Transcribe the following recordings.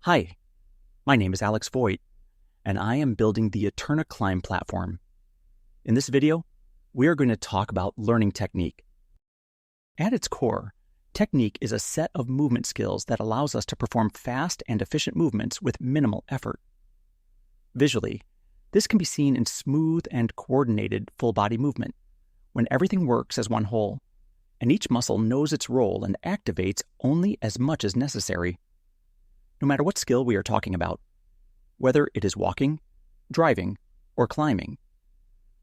Hi, my name is Alex Voigt, and I am building the EternaClimb platform. In this video, we are going to talk about learning technique. At its core, technique is a set of movement skills that allows us to perform fast and efficient movements with minimal effort. Visually, this can be seen in smooth and coordinated full-body movement, when everything works as one whole, and each muscle knows its role and activates only as much as necessary. No matter what skill we are talking about, whether it is walking, driving, or climbing,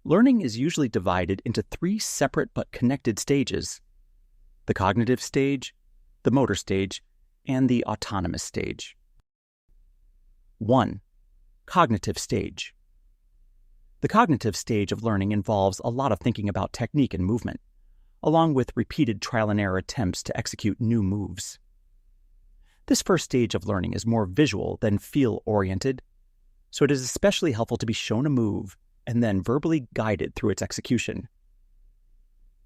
learning is usually divided into three separate but connected stages: the cognitive stage, the motor stage, and the autonomous stage. 1. Cognitive stage. The cognitive stage of learning involves a lot of thinking about technique and movement, along with repeated trial and error attempts to execute new moves. This first stage of learning is more visual than feel-oriented, so it is especially helpful to be shown a move and then verbally guided through its execution.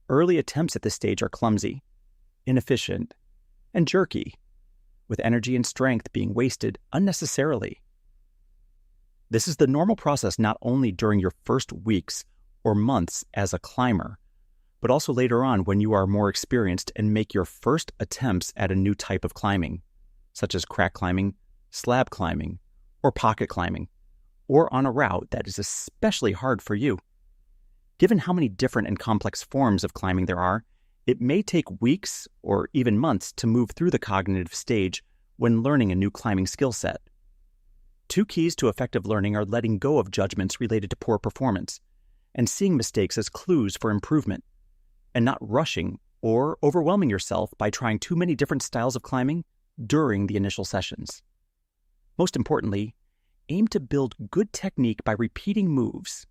Early attempts at this stage are clumsy, inefficient, and jerky, with energy and strength being wasted unnecessarily. This is the normal process not only during your first weeks or months as a climber, but also later on when you are more experienced and make your first attempts at a new type of climbing, such as crack climbing, slab climbing, or pocket climbing, or on a route that is especially hard for you. Given how many different and complex forms of climbing there are, it may take weeks or even months to move through the cognitive stage when learning a new climbing skill set. Two keys to effective learning are letting go of judgments related to poor performance and seeing mistakes as clues for improvement, and not rushing or overwhelming yourself by trying too many different styles of climbing during the initial sessions. Most importantly, aim to build good technique by repeating moves,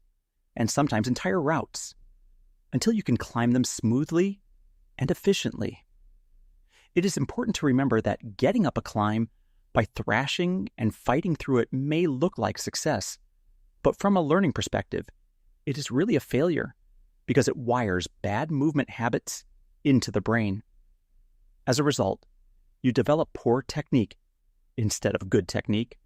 and sometimes entire routes, until you can climb them smoothly and efficiently. It is important to remember that getting up a climb by thrashing and fighting through it may look like success, but from a learning perspective, it is really a failure because it wires bad movement habits into the brain. As a result, you develop poor technique instead of good technique.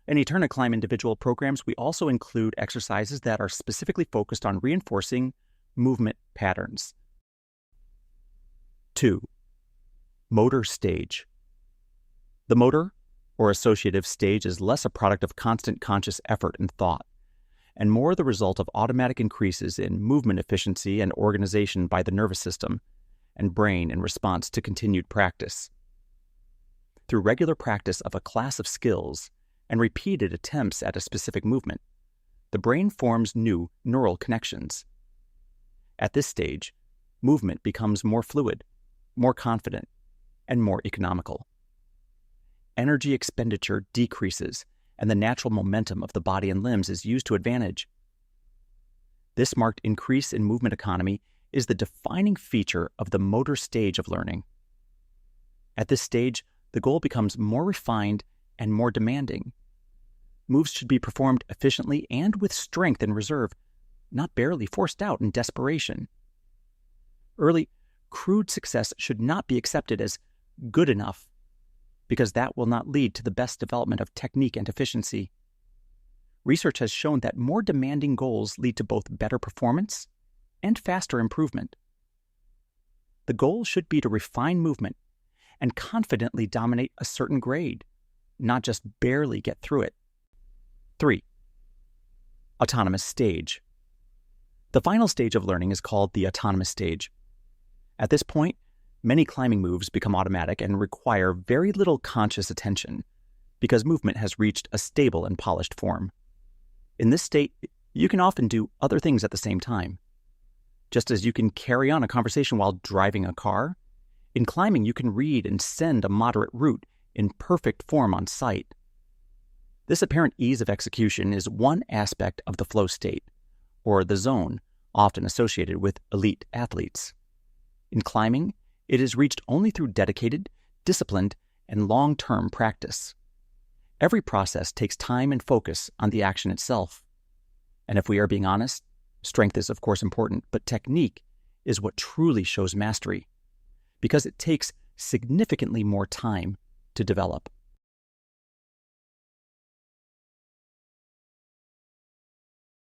In EternaClimb individual programs, we also include exercises that are specifically focused on reinforcing movement patterns. 2. Motor stage. The motor, or associative stage, is less a product of constant conscious effort and thought, and more the result of automatic increases in movement efficiency and organization by the nervous system and brain in response to continued practice. Through regular practice of a class of skills and repeated attempts at a specific movement, the brain forms new neural connections. At this stage, movement becomes more fluid, more confident, and more economical. Energy expenditure decreases, and the natural momentum of the body and limbs is used to advantage. This marked increase in movement economy is the defining feature of the motor stage of learning. At this stage, the goal becomes more refined and more demanding. Moves should be performed efficiently and with strength in reserve, not barely forced out in desperation. Early, crude success should not be accepted as good enough, because that will not lead to the best development of technique and efficiency. Research has shown that more demanding goals lead to both better performance and faster improvement. The goal should be to refine movement and confidently dominate a certain grade, not just barely get through it. 3. Autonomous stage. The final stage of learning is called the autonomous stage. At this point, many climbing moves become automatic and require very little conscious attention because movement has reached a stable and polished form. In this state, you can often do other things at the same time. Just as you can carry on a conversation while driving a car, in climbing you can read and send a moderate route in perfect form on sight. This apparent ease of execution is one aspect of the flow state, or the zone, often associated with elite athletes. In climbing, it is reached only through dedicated, disciplined, and long-term practice. Every process takes time and focus on the action itself. And if we are being honest, strength is of course important, but technique is what truly shows mastery, because it takes significantly more time to develop.